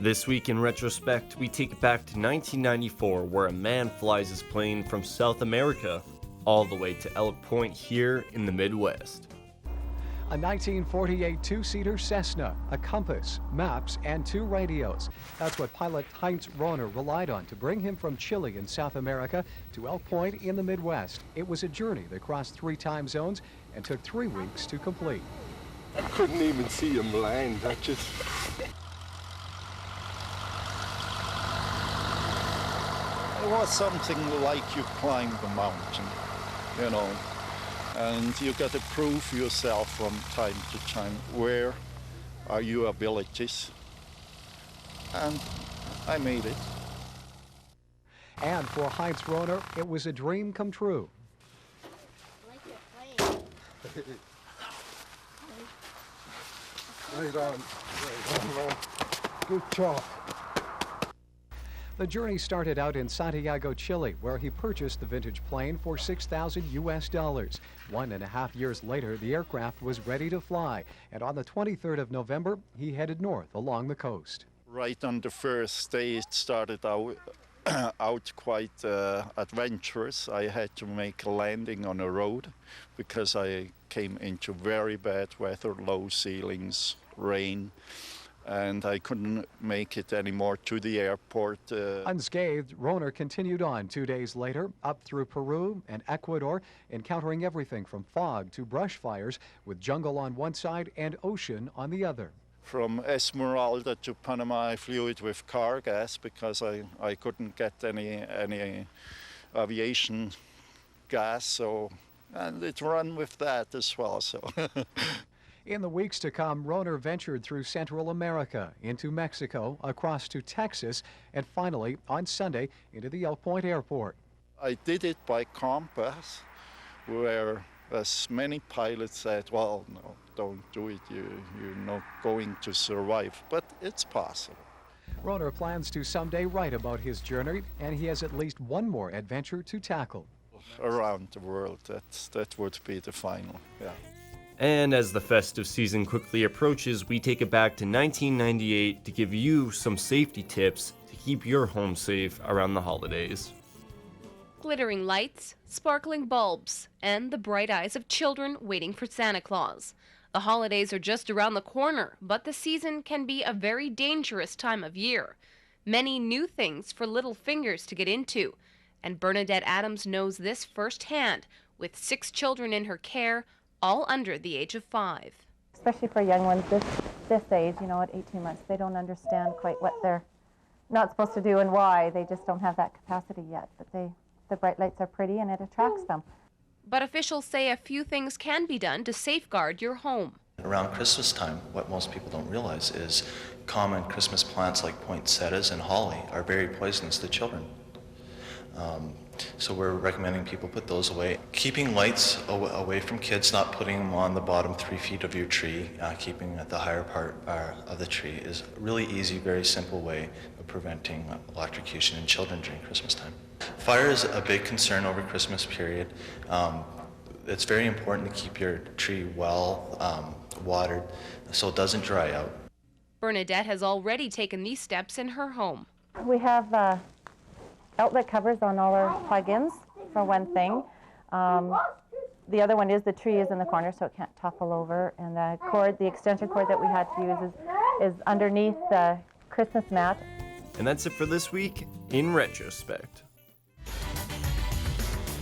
This week in retrospect, we take it back to 1994, where a man flies his plane from South America all the way to Elk Point here in the Midwest. A 1948 two-seater Cessna, a compass, maps, and 2 radios. That's what pilot Heinz Rohner relied on to bring him from Chile in South America to Elk Point in the Midwest. It was a journey that crossed 3 time zones and took 3 weeks to complete. I couldn't even see him land. It was something like you climbed a mountain, you know, and you got to prove yourself from time to time. Where are your abilities? And I made it. And for Heinz Rohner, it was a dream come true. Right on. Good job. The journey started out in Santiago, Chile, where he purchased the vintage plane for $6,000 US. 1.5 years later, the aircraft was ready to fly, and on the 23rd of November, he headed north along the coast. Right on the first day, it started out quite adventurous. I had to make a landing on a road because I came into very bad weather, low ceilings, rain, and I couldn't make it anymore to the airport. Unscathed, Rohner continued on 2 days later, up through Peru and Ecuador, encountering everything from fog to brush fires, with jungle on one side and ocean on the other. From Esmeralda to Panama, I flew it with car gas because I couldn't get any aviation gas, and it ran with that as well. So. In the weeks to come, Rohner ventured through Central America, into Mexico, across to Texas, and finally, on Sunday, into the Elk Point Airport. I did it by compass, where as many pilots said, well, no, don't do it, you're not going to survive, but it's possible. Rohner plans to someday write about his journey, and he has at least one more adventure to tackle. Around the world, that would be the final, yeah. And as the festive season quickly approaches, we take it back to 1998 to give you some safety tips to keep your home safe around the holidays. Glittering lights, sparkling bulbs, and the bright eyes of children waiting for Santa Claus. The holidays are just around the corner, but the season can be a very dangerous time of year. Many new things for little fingers to get into, and Bernadette Adams knows this firsthand, with 6 children in her care, all under the age of 5. Especially for young ones this age, you know, at 18 months, they don't understand quite what they're not supposed to do and why. They just don't have that capacity yet, but the bright lights are pretty and it attracts them. But officials say a few things can be done to safeguard your home. Around Christmas time, what most people don't realize is common Christmas plants like poinsettias and holly are very poisonous to children. So we're recommending people put those away. Keeping lights away from kids, not putting them on the bottom 3 feet of your tree, keeping at the higher part of the tree is a really easy, very simple way of preventing electrocution in children during Christmas time. Fire is a big concern over Christmas period. It's very important to keep your tree well watered so it doesn't dry out. Bernadette has already taken these steps in her home. We have outlet covers on all our plug-ins, for one thing. The other one is the tree is in the corner, so it can't topple over. And the extension cord that we had to use is underneath the Christmas mat. And that's it for this week in retrospect.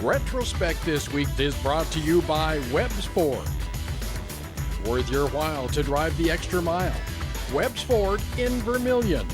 Retrospect this week is brought to you by Webb's Ford. Worth your while to drive the extra mile. Webb's Ford in Vermilion.